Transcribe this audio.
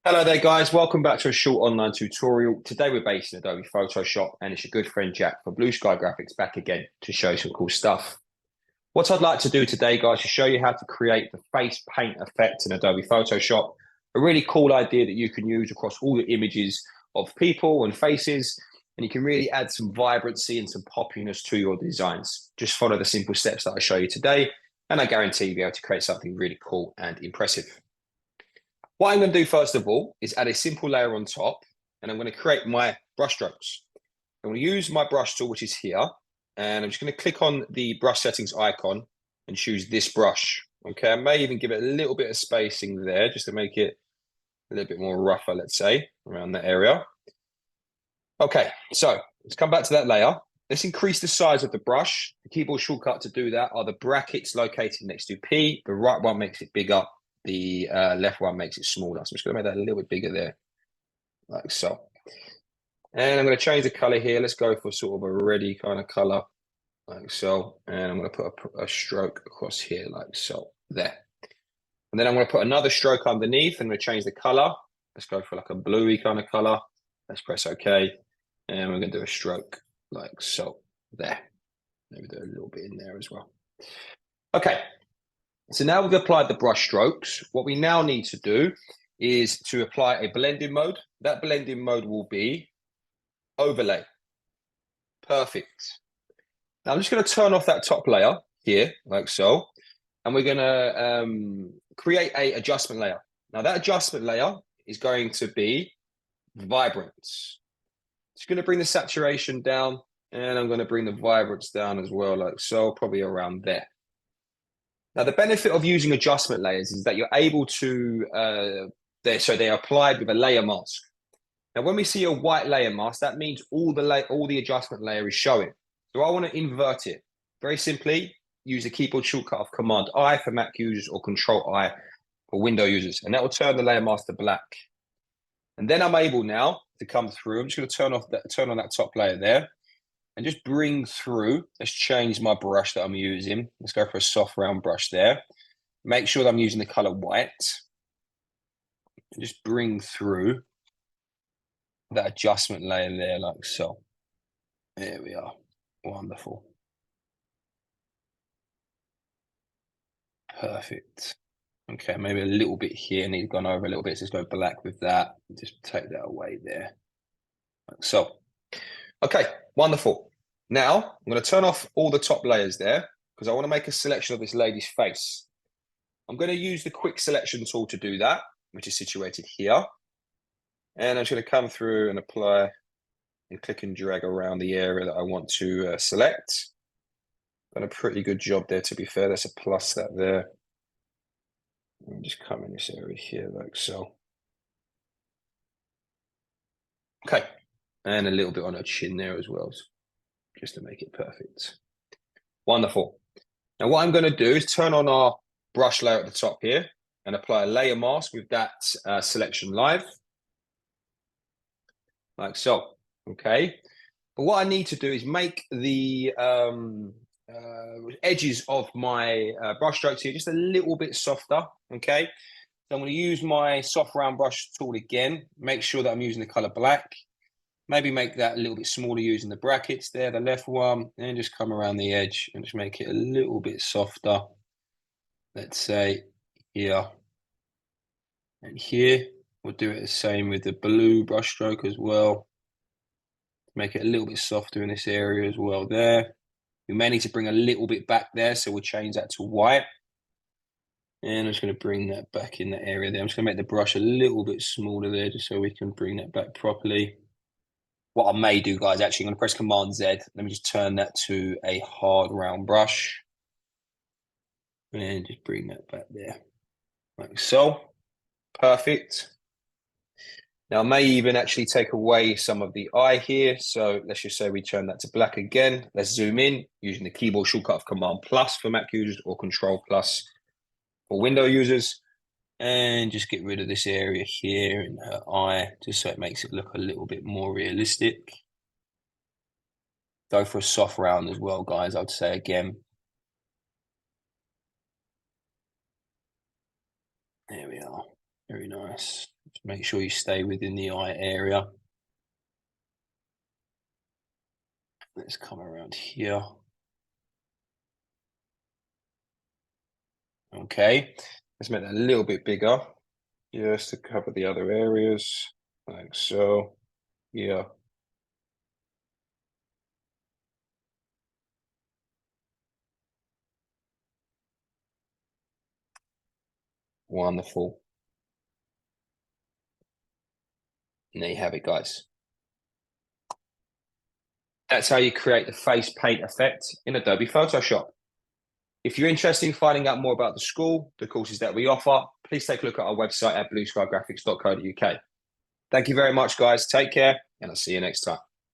Hello there guys, welcome back to a short online tutorial. Today we're based in Adobe Photoshop and it's your good friend Jack from Blue Sky Graphics back again to show you some cool stuff. What I'd like to do today guys is show you how to create the face paint effect in Adobe Photoshop. A really cool idea that you can use across all the images of people and faces, and you can really add some vibrancy and some poppiness to your designs. Just follow the simple steps that I show you today and I guarantee you'll be able to create something really cool and impressive. What I'm going to do first of all is add a simple layer on top, and I'm going to create my brush strokes. I'm going to use my brush tool, which is here, and I'm just going to click on the brush settings icon and choose this brush. Okay, I may even give it a little bit of spacing there just to make it a little bit more rougher, let's say, around that area. Okay, so let's come back to that layer. Let's increase the size of the brush. The keyboard shortcut to do that are the brackets located next to P. The right one makes it bigger. The left one makes it smaller. So I'm just going to make that a little bit bigger there, like so. And I'm going to change the color here. Let's go for sort of a reddy kind of color, like so. And I'm going to put a stroke across here, like so, there. And then I'm going to put another stroke underneath. I'm going to change the color. Let's go for like a bluey kind of color. Let's press OK. And we're going to do a stroke like so, there. Maybe do a little bit in there as well. Okay. So now we've applied the brush strokes. What we now need to do is to apply a blending mode. That blending mode will be overlay. Perfect. Now I'm just going to turn off that top layer here, like so. And we're going to create a adjustment layer. Now that adjustment layer is going to be vibrant. Just going to bring the saturation down, and I'm going to bring the vibrance down as well, like so, probably around there. Now, the benefit of using adjustment layers is that you're able to, they're applied with a layer mask. Now, when we see a white layer mask, that means all the adjustment layer is showing. So I want to invert it. Very simply, use the keyboard shortcut of Command I for Mac users or Control I for Window users, and that will turn the layer mask to black. And then I'm able now to come through. I'm just going to turn on that top layer there. And just bring through, let's change my brush that I'm using. Let's go for a soft round brush there. Make sure that I'm using the color white. And just bring through that adjustment layer there, like so. There we are. Wonderful. Perfect. Okay, maybe a little bit here, needs gone over a little bit. So let's go black with that. Just take that away there. Like so. Okay, wonderful. Now, I'm going to turn off all the top layers there because I want to make a selection of this lady's face. I'm going to use the quick selection tool to do that, which is situated here. And I'm just going to come through and apply and click and drag around the area that I want to select. Done a pretty good job there, to be fair. Let's plus that there. And just come in this area here like so. Okay. And a little bit on her chin there as well, just to make it perfect. Wonderful. Now what I'm going to do is turn on our brush layer at the top here and apply a layer mask with that selection live. Like so. Okay. But what I need to do is make the edges of my brush strokes here just a little bit softer. Okay. So I'm going to use my soft round brush tool again. Make sure that I'm using the color black. Maybe make that a little bit smaller using the brackets there, the left one, and just come around the edge and just make it a little bit softer. Let's say here and here. We'll do it the same with the blue brush stroke as well. Make it a little bit softer in this area as well there. We may need to bring a little bit back there, so we'll change that to white. And I'm just going to bring that back in that area there. I'm just going to make the brush a little bit smaller there just so we can bring that back properly. What I may do, guys, actually, I'm going to press Command Z. Let me just turn that to a hard round brush. And just bring that back there. Like so. Perfect. Now, I may even actually take away some of the eye here. So let's just say we turn that to black again. Let's zoom in using the keyboard shortcut of Command Plus for Mac users or Control Plus for Window users. And just get rid of this area here in her eye, just so it makes it look a little bit more realistic. Go for a soft round as well, guys, I'd say again. There we are. Very nice. Just make sure you stay within the eye area. Let's come around here. Okay, let's make that a little bit bigger. Just to cover the other areas, like so. Yeah. Wonderful. And there you have it, guys. That's how you create the face paint effect in Adobe Photoshop. If you're interested in finding out more about the school, the courses that we offer, please take a look at our website at blueskygraphics.co.uk. Thank you very much, guys. Take care, and I'll see you next time.